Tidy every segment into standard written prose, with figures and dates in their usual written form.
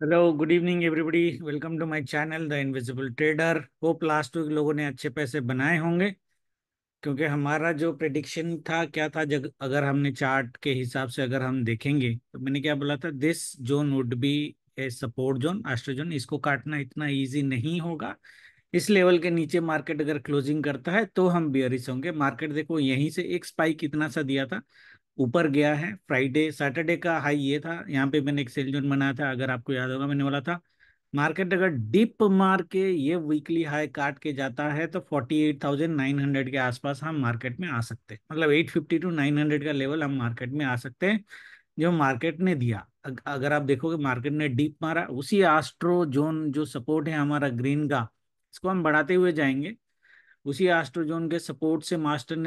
Hello, good evening everybody. Welcome to my channel the invisible trader. Hope last week लोगों ने अच्छे पैसे बनाए होंगे, क्योंकि हमारा जो प्रेडिक्शन था क्या था, जब अगर हमने चार्ट के हिसाब से अगर हम देखेंगे तो मैंने क्या बोला था, this zone would be a support zone, आस्टर zone. इसको काटना इतना इजी नहीं होगा। इस लेवल के नीचे मार्केट अगर क्लोजिंग करता है तो हम बियरिश होंगे। मार्केट देखो यहीं से एक स्पाइक कितना सा दिया था, ऊपर गया है। फ्राइडे सैटरडे का हाई ये था, यहाँ पे मैंने एक सेल जोन बनाया था, अगर आपको याद होगा मैंने बोला था मार्केट अगर डिप मार के ये वीकली हाई काट के जाता है तो 48,900 के आसपास हम मार्केट में आ सकते हैं। मतलब 850 टू 900 का लेवल हम मार्केट में आ सकते हैं, जो मार्केट ने दिया। अगर आप देखोगे मार्केट ने डीप मारा, उसी आस्ट्रो जोन जो सपोर्ट है हमारा ग्रीन का, इसको हम बढ़ाते हुए जाएंगे। उसी एस्ट्रोजोन के सपोर्ट से मार्केट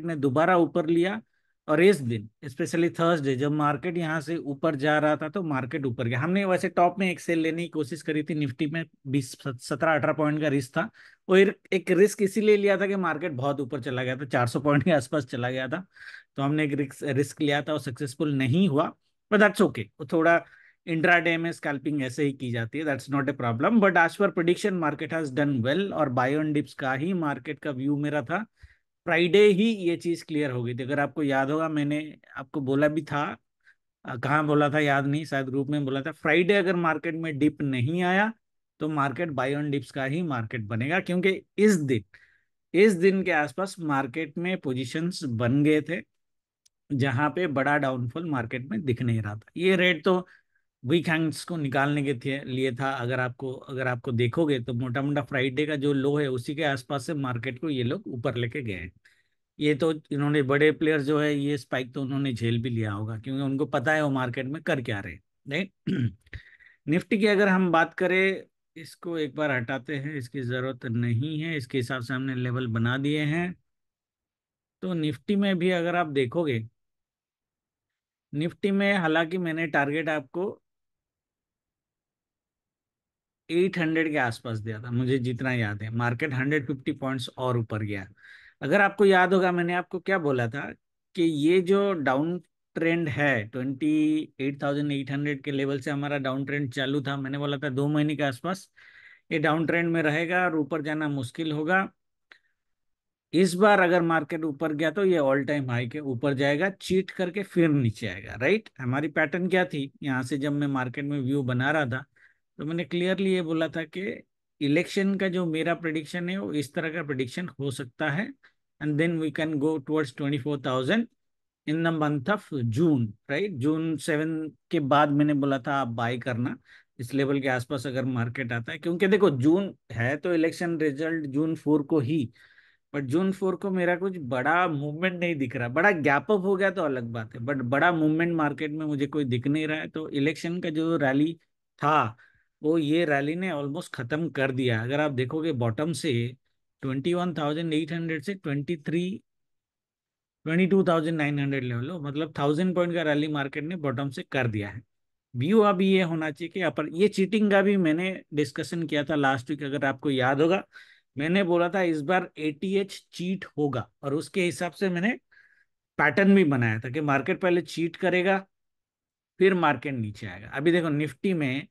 ने दोबारा ऊपर लिया। और इस दिन स्पेशली थर्सडे जब मार्केट यहाँ से ऊपर जा रहा था तो मार्केट ऊपर गया। हमने वैसे टॉप में एक सेल लेने की कोशिश करी थी, निफ्टी में 20 17 18 पॉइंट का रिस्क था। वो एक रिस्क इसीलिए लिया था कि मार्केट बहुत ऊपर चला गया था, 400 पॉइंट के आसपास चला गया था। तो हमने एक रिस्क लिया था, वो सक्सेसफुल नहीं हुआ। बट दैट्स ओके, वो थोड़ा इंट्राडे में स्कैल्पिंग ऐसे ही की जाती है, that's not a problem. But as per prediction market has done well, और बाय ऑन डिप्स का ही मार्केट का व्यू मेरा था। फ्राइडे ही ये चीज क्लियर हो गई थी। अगर आपको याद होगा मैंने आपको बोला भी था, कहाँ बोला था याद नहीं, शायद ग्रुप में बोला था, फ्राइडे अगर मार्केट में डिप नहीं आया तो मार्केट बाय ऑन डिप्स का ही मार्केट बनेगा। क्योंकि इस दिन के आसपास मार्केट में पोजीशंस बन गए थे, जहां पे बड़ा डाउनफॉल मार्केट में दिख नहीं रहा था। ये रेट तो वीक हैंड्स को निकालने के लिए था। अगर आपको देखोगे तो मोटा मोटा फ्राइडे का जो लो है उसी के आसपास से मार्केट को ये लोग ऊपर लेके गए हैं। ये तो इन्होंने बड़े प्लेयर जो है ये स्पाइक तो उन्होंने झेल भी लिया होगा, क्योंकि उनको पता है वो मार्केट में कर क्या रहे। नहीं निफ्टी की अगर हम बात करें, इसको एक बार हटाते हैं, इसकी जरूरत नहीं है, इसके हिसाब से हमने लेवल बना दिए हैं। तो निफ्टी में भी अगर आप देखोगे, निफ्टी में हालांकि मैंने टारगेट आपको 800 के आसपास दिया था, मुझे जितना याद है। मार्केट 150 पॉइंट्स और ऊपर गया। अगर आपको याद होगा मैंने आपको क्या बोला था, कि ये जो डाउन ट्रेंड है 28,800 के लेवल से हमारा डाउन ट्रेंड चालू था। मैंने बोला था 2 महीने के आसपास ये डाउन ट्रेंड में रहेगा और ऊपर जाना मुश्किल होगा। इस बार अगर मार्केट ऊपर गया तो ये ऑल टाइम हाई के ऊपर जाएगा, चीट करके फिर नीचे आएगा। राइट, हमारी पैटर्न क्या थी यहाँ से, जब मैं मार्केट में व्यू बना रहा था तो मैंने क्लियरली ये बोला था कि इलेक्शन का जो मेरा प्रिडिक्शन है वो इस तरह का प्रिडिक्शन हो सकता है, and then we can go towards 24,000 in the month of June. Right, June 7 के बाद मैंने बोला था आप बाय करना इस लेवल के आसपास अगर मार्केट आता है। क्योंकि देखो जून है तो इलेक्शन रिजल्ट जून 4 को ही, बट जून 4 को मेरा कुछ बड़ा मूवमेंट नहीं दिख रहा। बड़ा गैप अप हो गया तो अलग बात है, बट बड़ा मूवमेंट मार्केट में मुझे कोई दिख नहीं रहा है। तो इलेक्शन का जो रैली था वो ये रैली ने ऑलमोस्ट खत्म कर दिया। अगर आप देखोगे बॉटम से 21,800 से 22,900 लेवल हो, मतलब 1,000 पॉइंट का रैली मार्केट ने बॉटम से कर दिया है। व्यू अभी ये होना चाहिए कि अपर ये चीटिंग का भी मैंने डिस्कशन किया था लास्ट वीक, अगर आपको याद होगा। मैंने बोला था इस बार एटीएच चीट होगा, और उसके हिसाब से मैंने पैटर्न भी बनाया था कि मार्केट पहले चीट करेगा फिर मार्केट नीचे आएगा। अभी देखो निफ्टी में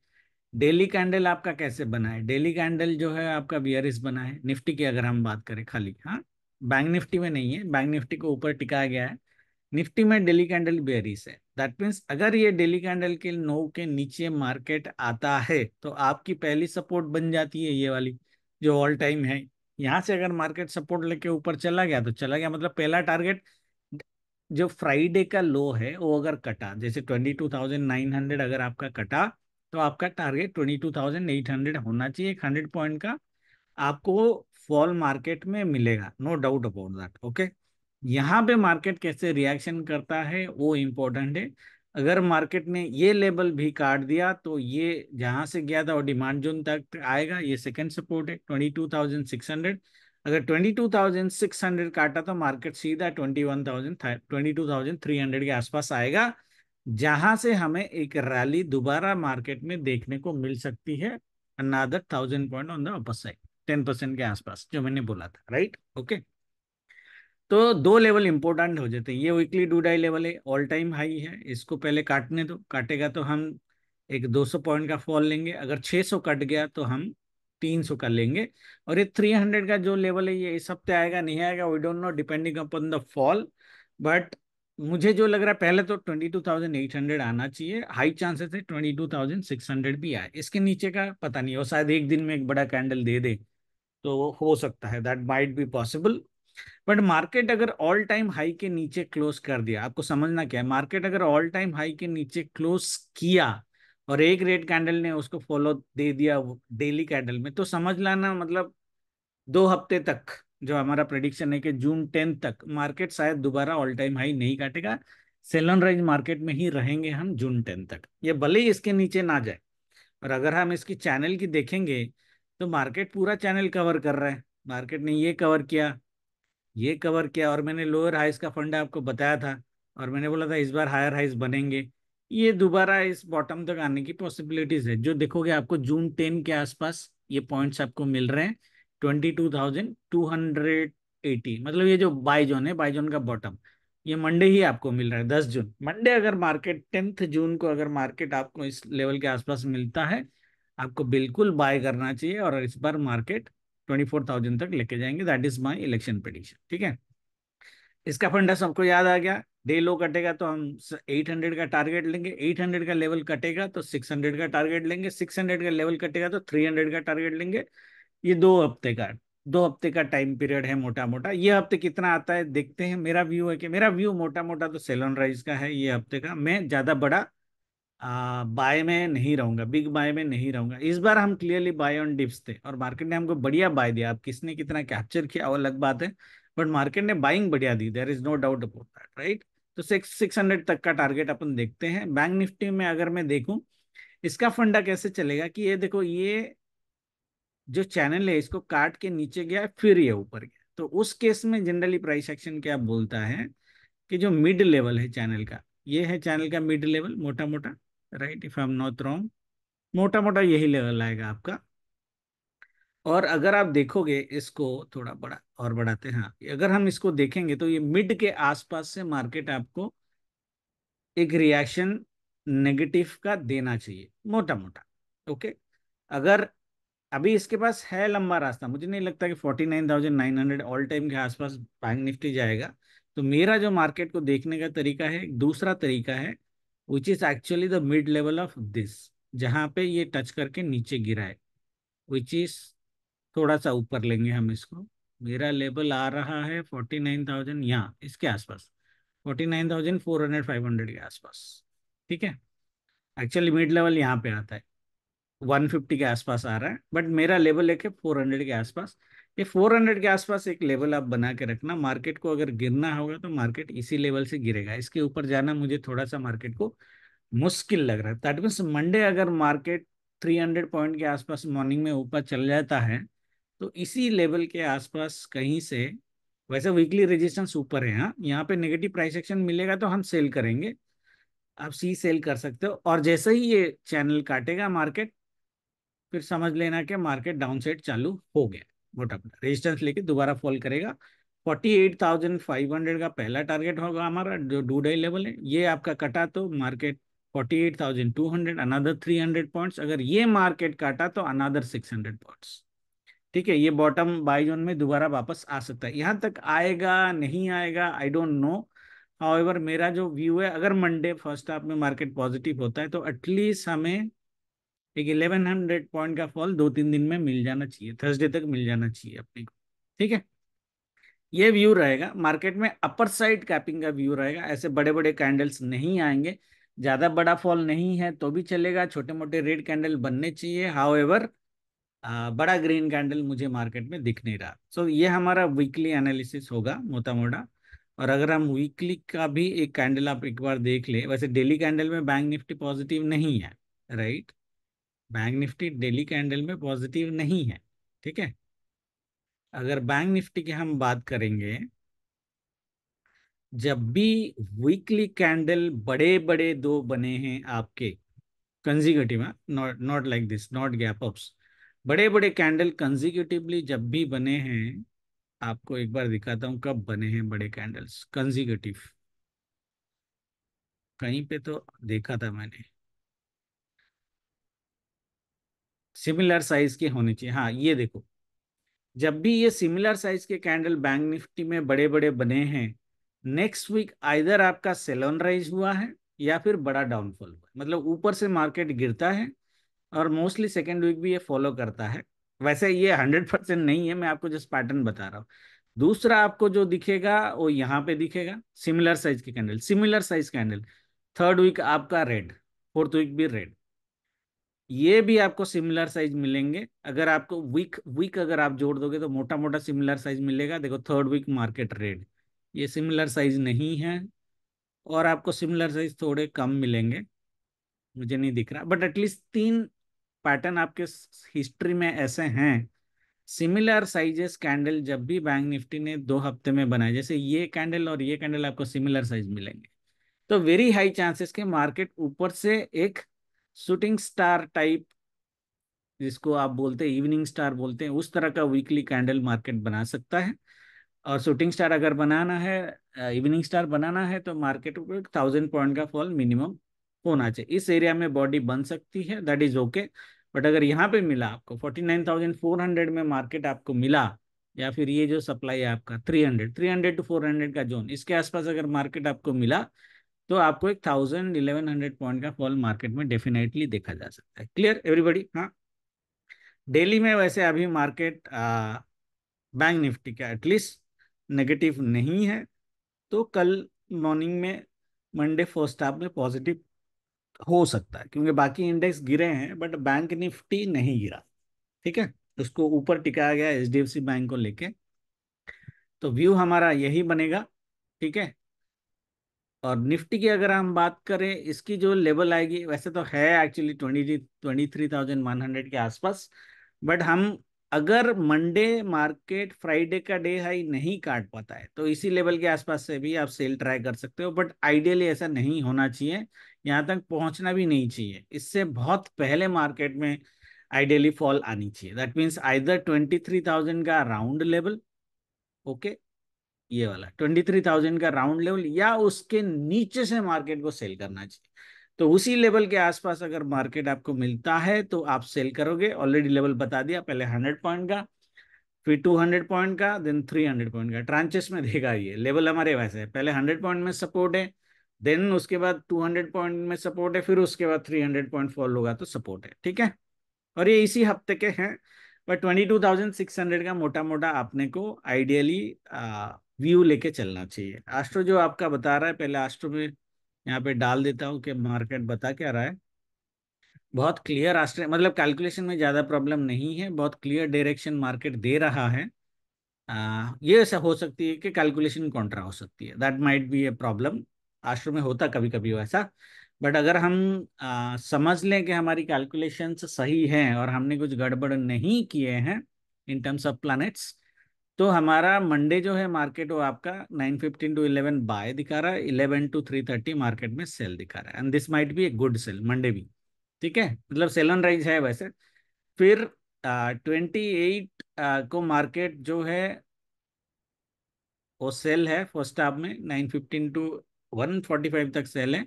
डेली कैंडल आपका कैसे बना है, डेली कैंडल जो है आपका बियरिश बना है निफ्टी की, अगर हम बात करें खाली। हाँ, बैंक निफ्टी में नहीं है, बैंक निफ्टी को ऊपर टिकाया गया है। निफ्टी में डेली कैंडल बेयरिश है। दैट मीन्स अगर ये डेली कैंडल के नो के नीचे मार्केट आता है तो आपकी पहली सपोर्ट बन जाती है ये वाली, जो ऑल टाइम है। यहाँ से अगर मार्केट सपोर्ट लेके ऊपर चला गया तो चला गया, मतलब पहला टारगेट जो फ्राइडे का लो है वो अगर कटा, जैसे 22,900 अगर आपका कटा, तो आपका टारगेट 22,800 होना चाहिए। 100 पॉइंट का आपको फॉल मार्केट में मिलेगा, no doubt about that. Okay, यहाँ पे मार्केट कैसे रिएक्शन करता है वो इम्पोर्टेंट है। अगर मार्केट ने ये लेवल भी काट दिया तो ये जहां से गया था वो डिमांड जोन तक आएगा। ये सेकंड सपोर्ट है 22,600। अगर 22,600 काटा तो मार्केट सीधा 22,300 के आसपास आएगा, जहां से हमें एक रैली दोबारा मार्केट में देखने को मिल सकती है। Another 1,000 point on the upper side, 10% के आसपास जो मैंने बोला था। Right, okay. तो दो लेवल इंपॉर्टेंट हो जाते हैं। ये वीकली डू डाई लेवल है, ऑल टाइम हाई है, इसको पहले काटने दो, काटेगा तो हम एक 200 पॉइंट का फॉल लेंगे, अगर 600 कट गया तो हम 300 का लेंगे। और ये 300 का जो लेवल है ये इस हफ्ते आएगा नहीं आएगा, we don't know, depending upon the fall. But मुझे जो लग रहा है पहले तो 22,800 आना चाहिए, हाई चांसेस है 22,600 भी आए, इसके नीचे का पता नहीं, वो शायद एक दिन में एक बड़ा कैंडल दे दे तो वो हो सकता है, that might be possible. But market अगर ऑल टाइम हाई के नीचे क्लोज कर दिया, आपको समझना क्या है, मार्केट अगर ऑल टाइम हाई के नीचे क्लोज किया और एक रेड कैंडल ने उसको फॉलो दे दिया डेली कैंडल में, तो समझ लाना मतलब 2 हफ्ते तक जो हमारा प्रेडिक्शन है कि जून 10 तक मार्केट शायद दोबारा ऑल टाइम हाई नहीं काटेगा। सेलन राइज मार्केट में ही रहेंगे हम जून 10 तक, ये भले ही इसके नीचे ना जाए। और अगर हम इसकी चैनल की देखेंगे तो मार्केट पूरा चैनल कवर कर रहा है, मार्केट ने ये कवर किया, ये कवर किया, और मैंने लोअर हाइस का फंडा आपको बताया था, और मैंने बोला था इस बार हायर हाइस बनेंगे। ये दोबारा इस बॉटम तक आने की पॉसिबिलिटीज है, जो देखोगे आपको जून 10 के आसपास ये पॉइंट्स आपको मिल रहे हैं, 22,280, मतलब ये जो बाई जोन है, बाई जोन का बॉटम, ये मंडे ही आपको मिल रहा है 10 जून मंडे। अगर मार्केट 10 जून को अगर मार्केट आपको इस लेवल के आसपास मिलता है, आपको बिल्कुल बाय करना चाहिए, और इस बार मार्केट 24,000 तक लेके जाएंगे, that is my election prediction. ठीक है, इसका फंडा सबको याद आ गया। डे लो कटेगा तो हम 800 का टारगेट लेंगे, 800 का लेवल कटेगा तो 600 का टारगेट लेंगे, 600 का लेवल कटेगा तो 300 का टारगेट लेंगे। ये 2 हफ्ते का टाइम पीरियड है मोटा मोटा। ये हफ्ते कितना आता है देखते हैं। मेरा व्यू है कि मेरा व्यू मोटा मोटा तो सेलन राइज का है, ये हफ्ते का मैं ज्यादा बड़ा बाय में नहीं रहूंगा, बिग बाय में नहीं रहूंगा। इस बार हम क्लियरली बाय ऑन डिप्स थे और मार्केट ने हमको बढ़िया बाय दिया, अब किसने कितना कैप्चर किया वो अलग बात है, बट मार्केट ने बाइंग बढ़िया दी, there is no doubt about that, right. तो 600 तक का टारगेट अपन देखते हैं। बैंक निफ्टी में अगर मैं देखूं इसका फंडा कैसे चलेगा, कि ये देखो, ये जो चैनल है इसको काट के नीचे गया फिर ये ऊपर गया, तो उस केस में जनरली प्राइस एक्शन क्या बोलता है कि जो मिड लेवल है चैनल का, ये है चैनल का मिड लेवल मोटा मोटा, right, if I am not wrong, मोटा मोटा यही लेवल आएगा आपका। और अगर आप देखोगे इसको थोड़ा बड़ा और बढ़ाते हैं, हाँ, अगर हम इसको देखेंगे तो ये मिड के आसपास से मार्केट आपको एक रिएक्शन नेगेटिव का देना चाहिए मोटा मोटा। ओके, अगर अभी इसके पास है लंबा रास्ता, मुझे नहीं लगता कि 49,900 ऑल टाइम के आसपास बैंक निफ्टी जाएगा। तो मेरा जो मार्केट को देखने का तरीका है, एक दूसरा तरीका है, which is actually the mid level of this, जहां पे ये टच करके नीचे गिरा है, विच इज थोड़ा सा ऊपर लेंगे हम इसको। मेरा लेवल आ रहा है 49,000, यहाँ इसके आसपास, 49,400 500 के आसपास। ठीक है, एक्चुअली मिड लेवल यहाँ पे आता है, 150 के आसपास आ रहा है, बट मेरा लेवल एक है 400 के आसपास। ये 400 के आसपास एक लेवल आप बना के रखना, मार्केट को अगर गिरना होगा तो मार्केट इसी लेवल से गिरेगा, इसके ऊपर जाना मुझे थोड़ा सा मार्केट को मुश्किल लग रहा है। दैट मीन्स मंडे अगर मार्केट 300 पॉइंट के आसपास मॉर्निंग में ऊपर चल जाता है तो इसी लेवल के आसपास कहीं से, वैसे वीकली रेजिस्टेंस ऊपर है, हाँ, यहाँ पे नेगेटिव प्राइस एक्शन मिलेगा तो हम सेल करेंगे, आप सी सेल कर सकते हो। और जैसे ही ये चैनल काटेगा मार्केट, फिर समझ लेना कि मार्केट डाउन साइड चालू हो गया, मोटा मोटा रेजिस्टेंस लेके दोबारा फॉल करेगा। 48,500 का पहला टारगेट होगा हमारा, जो डू डे लेवल है, ये आपका कटा तो मार्केट 48,200, अनदर 300 पॉइंट्स, अगर ये मार्केट काटा तो अनदर 600 पॉइंट्स। ठीक है, ये बॉटम बाई जोन में दोबारा वापस आ सकता है, यहाँ तक आएगा नहीं आएगा आई डोंट नो। हाउएवर मेरा जो व्यू है, अगर मंडे फर्स्ट हाफ में मार्केट पॉजिटिव होता है तो एटलीस्ट हमें एक 1100 पॉइंट का फॉल 2-3 दिन में मिल जाना चाहिए, थर्सडे तक मिल जाना चाहिए अपने को। ठीक है, ये व्यू रहेगा मार्केट में, अपर साइड कैपिंग का व्यू रहेगा, ऐसे बड़े बड़े कैंडल्स नहीं आएंगे, ज्यादा बड़ा फॉल नहीं है तो भी चलेगा, छोटे मोटे रेड कैंडल बनने चाहिए। हाउएवर बड़ा ग्रीन कैंडल मुझे मार्केट में दिख नहीं रहा। सो ये हमारा वीकली एनालिसिस होगा मोटा मोटा। और अगर हम वीकली का भी एक कैंडल आप एक बार देख ले, वैसे डेली कैंडल में बैंक निफ्टी पॉजिटिव नहीं है, right, bank Nifty daily candle में पॉजिटिव नहीं है। ठीक है, अगर बैंक निफ्टी की हम बात करेंगे, जब भी वीकली कैंडल बड़े बड़े दो बने हैं आपके consecutive, not not like this, not gap ups, बड़े बड़े कैंडल कंजिक्यूटिवली जब भी बने हैं, आपको एक बार दिखाता हूं कब बने हैं बड़े कैंडल्स कंजिक्यूटिव, कहीं पे तो देखा था मैंने, सिमिलर साइज के होने चाहिए। हाँ ये देखो, जब भी ये सिमिलर साइज के कैंडल बैंक निफ्टी में बड़े बड़े बने हैं, नेक्स्ट वीक आइदर आपका सेल ऑन राइज हुआ है या फिर बड़ा डाउनफॉल हुआ है, मतलब ऊपर से मार्केट गिरता है। और मोस्टली सेकेंड वीक भी ये फॉलो करता है। वैसे ये 100% नहीं है, मैं आपको जस्ट पैटर्न बता रहा हूँ। दूसरा आपको जो दिखेगा वो यहाँ पे दिखेगा, सिमिलर साइज की candle, similar size candle. Third week आपका रेड, फोर्थ वीक भी रेड, ये भी आपको सिमिलर साइज मिलेंगे। अगर आपको वीक वीक अगर आप जोड़ दोगे तो मोटा मोटा सिमिलर साइज मिलेगा। देखो थर्ड वीक मार्केट रेड, ये सिमिलर साइज नहीं है। और आपको सिमिलर साइज थोड़े कम मिलेंगे, मुझे नहीं दिख रहा, बट एटलीस्ट तीन पैटर्न आपके हिस्ट्री में ऐसे हैं। सिमिलर साइजेस कैंडल जब भी बैंक निफ्टी ने 2 हफ्ते में बनाए, जैसे ये कैंडल और ये कैंडल, आपको सिमिलर साइज मिलेंगे। तो वेरी हाई चांसेस के मार्केट ऊपर से एक शूटिंग स्टार टाइप, जिसको आप बोलते हैं इवनिंग स्टार बोलते हैं, उस तरह का वीकली कैंडल मार्केट बना सकता है। और शूटिंग स्टार अगर बनाना है, इवनिंग स्टार बनाना है, तो मार्केट को 1000 पॉइंट का फॉल मिनिमम होना चाहिए। इस एरिया में बॉडी बन सकती है, दैट इज ओके। बट अगर यहाँ पे मिला आपको 49,400 में मार्केट आपको मिला, या फिर ये जो सप्लाई है आपका 300 टू 400 का जोन, इसके आसपास अगर मार्केट आपको मिला, तो आपको एक 1100 पॉइंट का फॉल मार्केट में डेफिनेटली देखा जा सकता है। Clear everybody? हाँ। डेली में वैसे अभी मार्केट बैंक निफ्टी का एटलीस्ट नेगेटिव नहीं है। तो कल मॉर्निंग में, मंडे फर्स्ट हाफ में पॉजिटिव हो सकता है, क्योंकि बाकी इंडेक्स गिरे हैं बट बैंक निफ्टी नहीं गिरा। ठीक है, उसको ऊपर टिकाया गया एचडीएफसी बैंक को लेके। तो व्यू हमारा यही बनेगा। ठीक है। और निफ्टी की अगर हम बात करें, इसकी जो लेवल आएगी, वैसे तो है एक्चुअली 23,100 के आसपास। बट हम, अगर मंडे मार्केट फ्राइडे का डे हाई नहीं काट पाता है, तो इसी लेवल के आसपास से भी आप सेल ट्राई कर सकते हो। बट आइडियली ऐसा नहीं होना चाहिए, यहाँ तक पहुंचना भी नहीं चाहिए। इससे बहुत पहले मार्केट में आइडियली फॉल आनी चाहिए। दैट मीन्स आइदर 23,000 का राउंड लेवल, ओके, ये वाला 23,000 का राउंड लेवल, या उसके नीचे से मार्केट को सेल करना चाहिए। तो उसी लेवल के आसपास अगर मार्केट आपको मिलता है तो आप सेल करोगे। ऑलरेडी लेवल बता दिया, पहले 100 पॉइंट का, फिर 200 पॉइंट का, देन 300 पॉइंट का। ट्रांचेस में देगा ये लेवल हमारे वैसे है, पहले 100 पॉइंट में सपोर्ट है, देन उसके बाद 200 पॉइंट में सपोर्ट है, फिर उसके बाद 300 पॉइंट फॉल होगा तो सपोर्ट है। ठीक है। और ये इसी हफ्ते के हैं। पर 22,600 का मोटा मोटा आपने को आइडियली व्यू लेके चलना चाहिए। एस्ट्रो जो आपका बता रहा है, पहले एस्ट्रो में यहाँ पे डाल देता हूँ कि मार्केट बता क्या रहा है। बहुत क्लियर एस्ट्रो, मतलब कैलकुलेशन में ज़्यादा प्रॉब्लम नहीं है, बहुत क्लियर डायरेक्शन मार्केट दे रहा है। ये ऐसा हो सकती है कि कैलकुलेशन कॉन्ट्रा हो सकती है, that might be a problem. Astro में होता कभी कभी वैसा। बट अगर हम समझ लें कि हमारी कैलकुलेशंस सही हैं और हमने कुछ गड़बड़ नहीं किए हैं इन टर्म्स ऑफ प्लैनेट्स, तो हमारा मंडे जो है मार्केट, वो आपका 9:15 to 11 बाय दिखा रहा है, 11 to 3:30 मार्केट में सेल दिखा रहा है, and this might be a good sell Monday भी। ठीक है, मतलब सेल ऑन राइज है वैसे। फिर 28 को मार्केट जो है वो सेल है फर्स्ट हाफ में, 9:15 to 1:45 तक सेल है।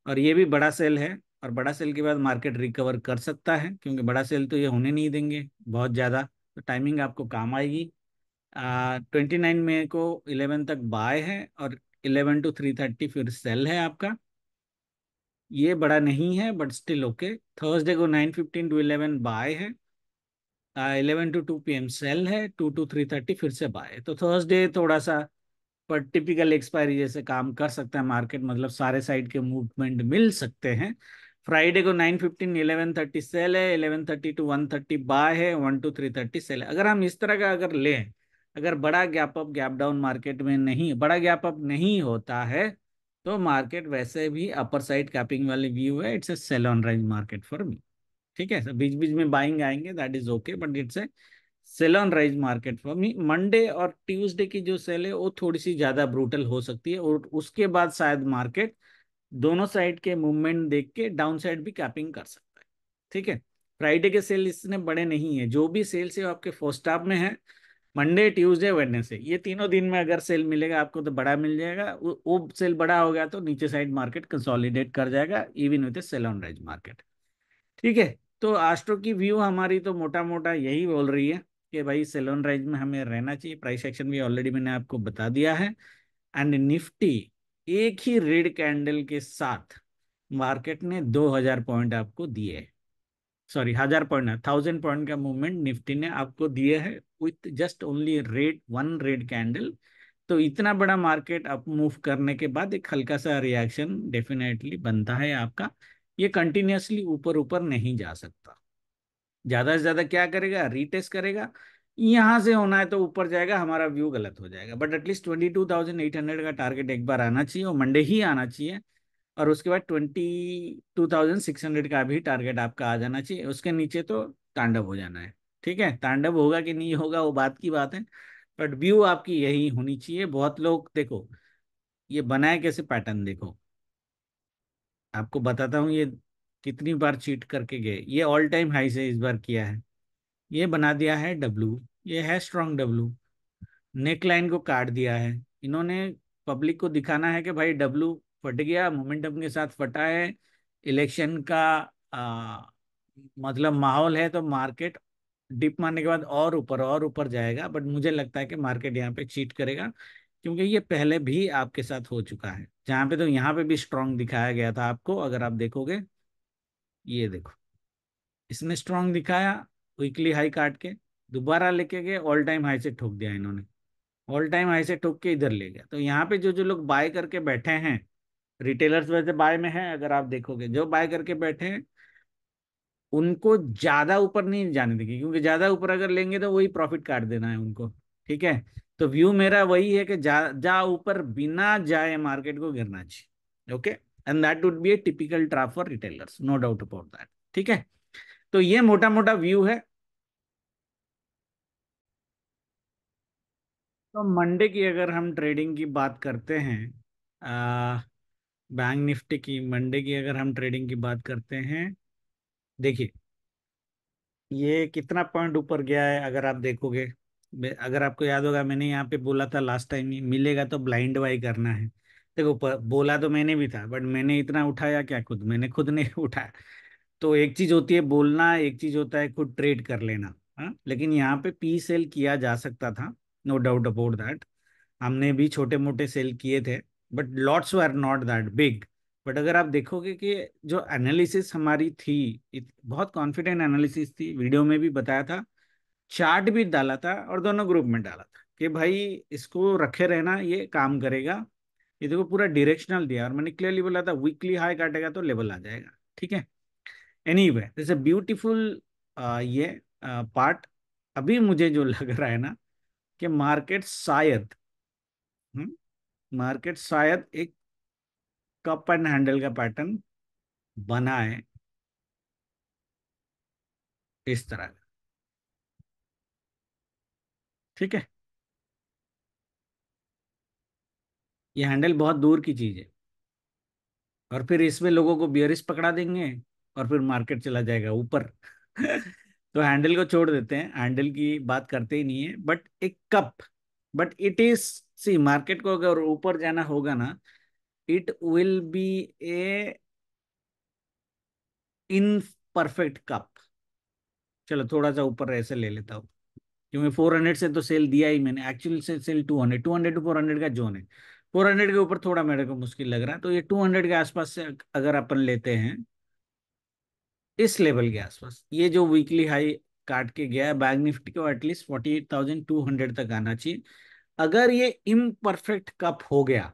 और ये भी बड़ा सेल है, और बड़ा सेल के बाद मार्केट रिकवर कर सकता है, क्योंकि बड़ा सेल तो ये होने नहीं देंगे बहुत ज़्यादा। तो टाइमिंग आपको काम आएगी। 29 मई को 11 तक बाय है, और 11 to 3:30 फिर सेल है आपका। ये बड़ा नहीं है बट स्टिल ओके। थर्सडे को 9:15 to 11 बाय है, 11 to 2 PM सेल है, 2 to 3:30 फिर से बाय है। तो थर्सडे थोड़ा सा पर टिपिकल एक्सपायरी जैसे काम कर सकता है मार्केट, मतलब सारे साइड के मूवमेंट मिल सकते हैं। फ्राइडे को 9:15 11:30 सेल है, 11:30 to 1:30 बाय है, 1 to 3:30 सेल है। अगर हम इस तरह का अगर लें, अगर बड़ा gap up gap down market में नहीं, बड़ा गैप अप नहीं होता है, तो मार्केट वैसे भी अपर साइड कैपिंग वाली व्यू है। It's a sell on rise market for me. ठीक है, बीच बीच में बाइंग आएंगे, that is okay, but it's a sell on rise market for me. Monday और ट्यूसडे की जो सेल है वो थोड़ी सी ज्यादा ब्रूटल हो सकती है, और उसके बाद शायद मार्केट दोनों साइड के मूवमेंट देख के डाउन साइड भी कैपिंग कर सकता है। ठीक है। फ्राइडे के सेल इसने बड़े नहीं है, जो भी सेल्स है वो आपके फर्स्ट हाफ में है। मंडे ट्यूसडे वेडनेसडे, ये तीनों दिन में अगर सेल मिलेगा आपको तो बड़ा मिल जाएगा। वो सेल बड़ा हो गया तो नीचे साइड मार्केट कंसोलिडेट कर जाएगा, even with sell on rise market. ठीक है। तो एस्ट्रो की व्यू हमारी तो मोटा मोटा यही बोल रही है कि भाई सेलोन राइज में हमें रहना चाहिए। प्राइस एक्शन भी ऑलरेडी मैंने आपको बता दिया है। एंड निफ्टी एक ही रेड कैंडल के साथ मार्केट ने 2000 पॉइंट आपको दिए। सॉरी, 1000 पॉइंट ना, 1000 पॉइंट का मूवमेंट निफ्टी ने आपको दिए है with just only red one red candle. तो इतना बड़ा मार्केट अप मूव करने के बाद एक हल्का सा रिएक्शन डेफिनेटली बनता है आपका। ये कंटिन्यूअसली ऊपर ऊपर नहीं जा सकता। ज्यादा से ज्यादा क्या करेगा, रीटेस्ट करेगा। यहां से होना है तो ऊपर जाएगा, हमारा व्यू गलत हो जाएगा। बट एटलीस्ट 22,800 का टारगेट एक बार आना चाहिए और मंडे ही आना चाहिए। और उसके बाद 22,600 का भी टारगेट आपका आ जाना चाहिए। उसके नीचे तो तांडव हो जाना है। ठीक है, तांडव होगा कि नहीं होगा वो बात की बात है। बट व्यू आपकी यही होनी चाहिए। बहुत लोग देखो ये बनाए कैसे पैटर्न देखो, आपको बताता हूँ ये कितनी बार चीट करके गए। ये ऑल टाइम हाई से इस बार किया है। ये बना दिया है डब्लू, ये है स्ट्रॉन्ग डब्लू। नेक लाइन को काट दिया है इन्होंने। पब्लिक को दिखाना है कि भाई डब्लू फट गया, मोमेंटम के साथ फटा है। इलेक्शन का आ, मतलब माहौल है तो मार्केट डिप मारने के बाद और ऊपर जाएगा। बट मुझे लगता है कि मार्केट यहाँ पे चीट करेगा, क्योंकि ये पहले भी आपके साथ हो चुका है। जहाँ पे तो यहाँ पे भी स्ट्रांग दिखाया गया था आपको, अगर आप देखोगे। ये देखो, इसने स्ट्रांग दिखाया, वीकली हाई काट के दोबारा लेके गए, ऑल टाइम हाई से ठोक दिया इन्होंने। ऑल टाइम हाई से ठोक के इधर ले गया। तो यहाँ पे जो जो लोग बाय करके बैठे हैं, रिटेलर्स वैसे बाय में हैं, अगर आप देखोगे जो बाय करके बैठे हैं उनको ज्यादा ऊपर नहीं जाने देंगे, क्योंकि ज्यादा ऊपर अगर लेंगे तो वही प्रॉफिट काट देना है उनको। ठीक है, तो व्यू मेरा वही है कि जा ऊपर बिना जाए मार्केट को गिरना चाहिए। Okay, and that would be a typical trap for retailers, no doubt about that. ठीक है, तो ये मोटा मोटा व्यू है। तो मंडे की अगर हम ट्रेडिंग की बात करते हैं, बैंक निफ्टी की मंडे की अगर हम ट्रेडिंग की बात करते हैं, देखिए ये कितना पॉइंट ऊपर गया है अगर आप देखोगे। अगर आपको याद होगा मैंने यहाँ पे बोला था लास्ट टाइम, मिलेगा तो ब्लाइंड बाई करना है। देखो बोला तो मैंने भी था, बट मैंने इतना उठाया क्या, खुद मैंने खुद नहीं उठाया। तो एक चीज होती है बोलना, एक चीज होता है खुद ट्रेड कर लेना। हाँ, लेकिन यहाँ पे पी सेल किया जा सकता था, नो डाउट अबाउट दैट। हमने भी छोटे मोटे सेल किए थे, but lots were not that big. But अगर आप देखोगे कि जो एनालिसिस हमारी थी, बहुत कॉन्फिडेंट एनालिसिस थी, वीडियो में भी बताया था, चार्ट भी डाला था और दोनों ग्रुप में डाला था कि भाई इसको रखे रहना, ये काम करेगा। ये देखो पूरा डायरेक्शनल दिया और मैंने क्लियरली बोला था वीकली हाई काटेगा तो लेवल आ जाएगा। ठीक है, एनीवे दिस अ ब्यूटीफुल ये पार्ट। अभी मुझे जो लग रहा है ना कि मार्केट शायद एक कप एंड हैंडल का पैटर्न बनाए इस तरह का। ठीक है, ये हैंडल बहुत दूर की चीज है और फिर इसमें लोगों को बियरिश पकड़ा देंगे और फिर मार्केट चला जाएगा ऊपर। तो हैंडल को छोड़ देते हैं, हैंडल की बात करते ही नहीं है, बट एक cup. But it is, see market को अगर ऊपर जाना होगा ना, it will be a imperfect cup. चलो थोड़ा सा ऊपर ऐसे ले लेता हूँ, क्योंकि 400 से तो सेल दिया ही मैंने, एक्चुअल से सेल 200 टू 400 का जोन है। 400 के ऊपर थोड़ा मेरे को मुश्किल लग रहा है, तो ये 200 के आसपास से अगर अपन लेते हैं, इस लेवल के आसपास ये जो वीकली हाई काट के गया है बैंक निफ्टी को, एटलीस्ट 48,200 तक आना चाहिए। अगर ये इम्परफेक्ट कप हो गया,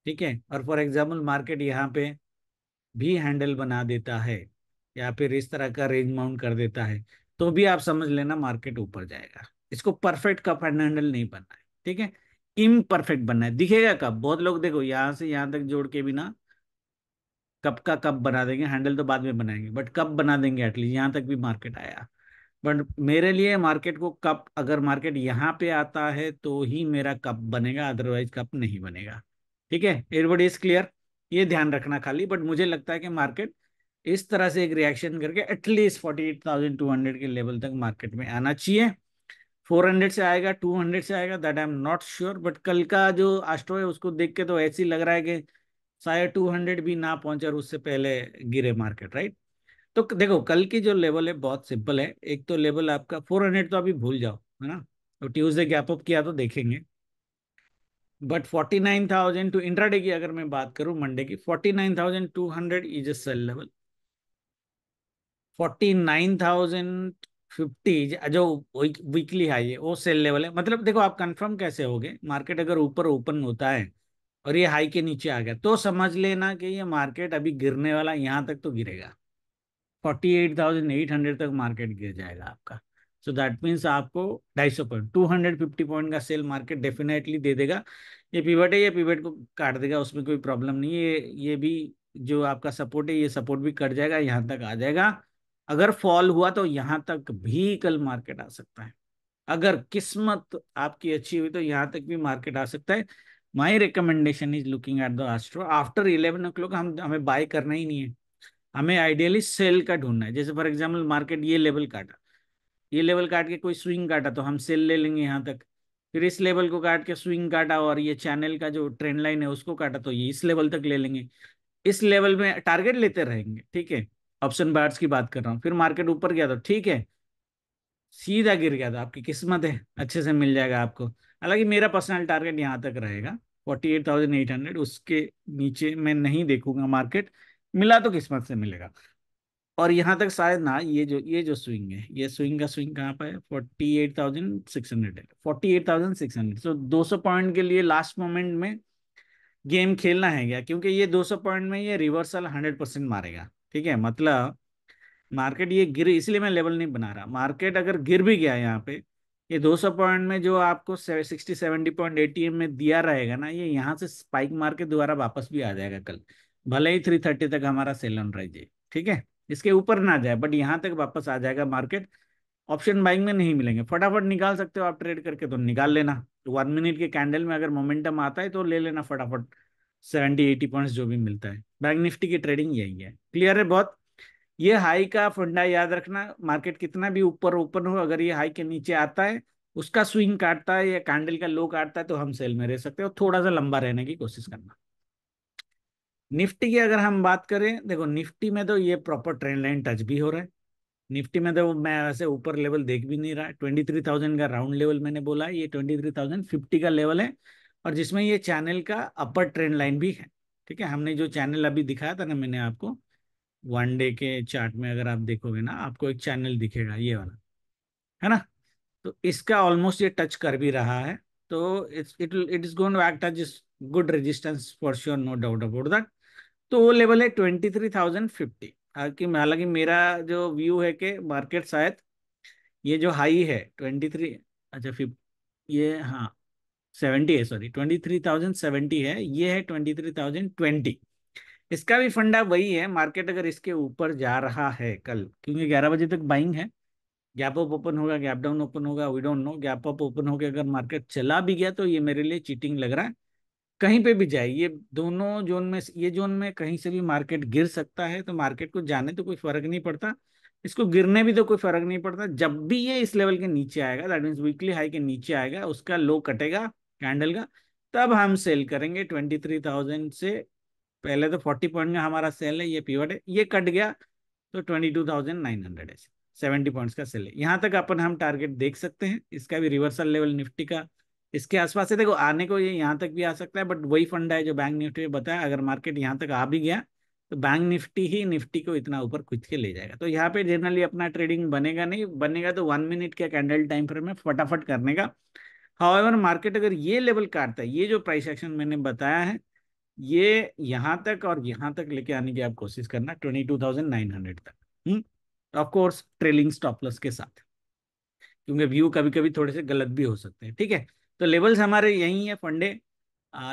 ठीक है, और फॉर एग्जाम्पल मार्केट यहाँ पे भी हैंडल बना देता है या फिर इस तरह का रेंज माउंट कर देता है, तो भी आप समझ लेना मार्केट ऊपर जाएगा। इसको परफेक्ट कप एंड हैंडल नहीं बनना है। ठीक है, इम्परफेक्ट बनना है। दिखेगा कब, बहुत लोग देखो यहाँ से यहाँ तक जोड़ के भी ना कप का कप बना देंगे, हैंडल तो बाद में बनाएंगे, बट कप बना देंगे एटलीस्ट यहाँ तक भी मार्केट आया। बट मेरे लिए मार्केट को कप, अगर मार्केट यहाँ पे आता है तो ही मेरा कप बनेगा, अदरवाइज कप नहीं बनेगा। ठीक है, एवरीबॉडी इज क्लियर, ये ध्यान रखना खाली। बट मुझे लगता है कि मार्केट इस तरह से एक रिएक्शन करके एटलीस्ट 48,200 के लेवल तक मार्केट में आना चाहिए। 400 से आएगा, 200 से आएगा, that I am not sure. But कल का जो एस्ट्रो है उसको देख के तो ऐसे ही लग रहा है कि शायद 200 भी ना पहुंचे और उससे पहले गिरे मार्केट, राइट। तो देखो कल की जो लेवल है बहुत सिंपल है। एक तो लेवल आपका 400 तो अभी भूल जाओ, है ना। तो ट्यूसडे गैप अप किया तो देखेंगे, बट 49,000 टू इंट्राडे की अगर मैं बात करूं मंडे की, 49,200 इज अ सेल लेवल। 49,050 जो वीकली हाई है वो सेल लेवल है। मतलब देखो आप कंफर्म कैसे होगे, मार्केट अगर ऊपर ओपन होता है और ये हाई के नीचे आ गया तो समझ लेना कि ये मार्केट अभी गिरने वाला, यहां तक तो गिरेगा। 48,800 तक मार्केट गिर जाएगा आपका। सो दैट मीन्स आपको 250 पॉइंट, 250 पॉइंट का सेल मार्केट डेफिनेटली दे देगा। ये पिवट है, ये पिवट को काट देगा, उसमें कोई प्रॉब्लम नहीं है। ये भी जो आपका सपोर्ट है, ये सपोर्ट भी कट जाएगा, यहाँ तक आ जाएगा। अगर फॉल हुआ तो यहाँ तक भी कल मार्केट आ सकता है। अगर किस्मत आपकी अच्छी हुई तो यहाँ तक भी मार्केट आ सकता है। My recommendation is looking at the astro after 11 o'clock। हमें बाय करना ही नहीं है, हमें आइडियली सेल का ढूंढना है। जैसे फॉर एग्जांपल मार्केट ये लेवल काटा, ये लेवल काट के कोई स्विंग काटा तो हम सेल ले लेंगे यहाँ तक। फिर इस लेवल को काट के स्विंग काटा और ये चैनल का जो ट्रेंड लाइन है उसको काटा तो ये इस लेवल तक ले लेंगे। इस लेवल में टारगेट लेते रहेंगे, ठीक है। ऑप्शन बार्स की बात कर रहा हूँ। फिर मार्केट ऊपर गया तो ठीक है, सीधा गिर गया तो आपकी किस्मत है, अच्छे से मिल जाएगा आपको। हालांकि मेरा पर्सनल टारगेट यहाँ तक रहेगा 48,800, उसके नीचे मैं नहीं देखूंगा मार्केट। मिला तो किस्मत से मिलेगा। और यहाँ तक शायद ना, ये जो स्विंग है, ये स्विंग का स्विंग कहाँ पर है, 48,600 है, 48,600। सो 200 पॉइंट के लिए लास्ट मोमेंट में गेम खेलना है क्या, क्योंकि ये 200 पॉइंट में ये रिवर्सल 100% मारेगा, ठीक है। मतलब मार्केट ये गिर, इसलिए मैं लेवल नहीं बना रहा। मार्केट अगर गिर भी गया यहाँ पे, ये 200 पॉइंट में जो आपको 60-70 पॉइंट एटीएम में दिया रहेगा ना, ये यहाँ से स्पाइक मार के दोबारा वापस भी आ जाएगा कल। भले ही 330 तक हमारा सेल ऑन रह जाए, ठीक है, इसके ऊपर ना जाए, बट यहाँ तक वापस आ जाएगा मार्केट। ऑप्शन बाइंग में नहीं मिलेंगे, फटाफट निकाल सकते हो आप ट्रेड करके तो निकाल लेना। 1 मिनट के कैंडल में अगर मोमेंटम आता है तो ले लेना फटाफट, 70-80 पॉइंट्स जो भी मिलता है। बैंक निफ्टी की ट्रेडिंग यही है, क्लियर है बहुत। ये हाई का फंडा याद रखना, मार्केट कितना भी ऊपर ओपन हो, अगर ये हाई के नीचे आता है, उसका स्विंग काटता है या कैंडल का लो काटता है तो हम सेल में रह सकते हो, थोड़ा सा लंबा रहने की कोशिश करना। निफ्टी की अगर हम बात करें, देखो निफ्टी में तो ये प्रॉपर ट्रेंड लाइन टच भी हो रहा है। निफ्टी में तो मैं वैसे ऊपर लेवल देख भी नहीं रहा। 23,000 का राउंड लेवल मैंने बोला है, ये 23,050 का लेवल है, और जिसमें ये चैनल का अपर ट्रेंड लाइन भी है, ठीक है। हमने जो चैनल अभी दिखाया था ना मैंने आपको, 1 डे के चार्ट में अगर आप देखोगे ना, आपको एक चैनल दिखेगा ये वाला, है ना। तो इसका ऑलमोस्ट ये टच कर भी रहा है। तो it is going to act as good resistance for sure, no doubt about that. तो वो लेवल है 23,050। हालांकि मेरा जो व्यू है कि मार्केट शायद ये जो हाई है 23, अच्छा 50, ये हाँ 70 है, सॉरी 23,070 है, ये है 23,020। इसका भी फंडा वही है, मार्केट अगर इसके ऊपर जा रहा है कल, क्योंकि 11 बजे तक बाइंग है, गैप अप ओपन होगा, गैप डाउन ओपन होगा, we don't know. Gap up open होकर अगर मार्केट चला भी गया तो ये मेरे लिए चीटिंग लग रहा है। कहीं पे भी जाए, ये दोनों जोन में, ये जोन में कहीं से भी मार्केट गिर सकता है, तो मार्केट को जाने तो कोई फर्क नहीं पड़ता, इसको गिरने भी तो कोई फर्क नहीं पड़ता। जब भी ये इस लेवल के नीचे आएगा, दैट मीन्स वीकली हाई के नीचे आएगा, उसका लो कटेगा कैंडल का, तब हम सेल करेंगे 23,000 से पहले। तो 40 पॉइंट का हमारा सेल है, ये पीवट है, ये कट गया तो 22,900 है, 70 पॉइंट्स का सेल है। यहाँ तक अपन हम टारगेट देख सकते हैं, इसका भी रिवर्सल लेवल निफ्टी का इसके आसपास है। देखो आने को ये यहाँ तक भी आ सकता है, बट वही फंडा है जो बैंक निफ्टी में बताया, अगर मार्केट यहाँ तक आ भी गया तो बैंक निफ्टी ही निफ्टी को इतना ऊपर खींच के ले जाएगा। तो यहाँ पे जनरली अपना ट्रेडिंग बनेगा नहीं, बनेगा तो 1 मिनट का कैंडल टाइम फ्रेम में फटाफट करने का। हाउएवर मार्केट अगर ये लेवल काटता है, ये जो प्राइस एक्शन मैंने बताया है, ये यहाँ तक और यहाँ तक लेके आने की आप कोशिश करना 22,900 तक, of course trailing stop loss के साथ, क्योंकि व्यू कभी कभी थोड़े से गलत भी हो सकते हैं, ठीक है। तो लेवल्स हमारे यही है फंडे।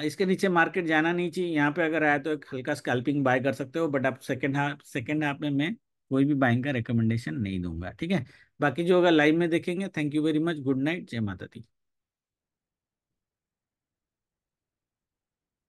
इसके नीचे मार्केट जाना नहीं चाहिए, यहाँ पे अगर आया तो एक हल्का स्कैल्पिंग बाय कर सकते हो, बट आप सेकेंड हाफ में मैं कोई भी बाइंग का रिकमेंडेशन नहीं दूंगा, ठीक है। बाकी जो अगर लाइव में देखेंगे, thank you very much, good night, जय माता दी।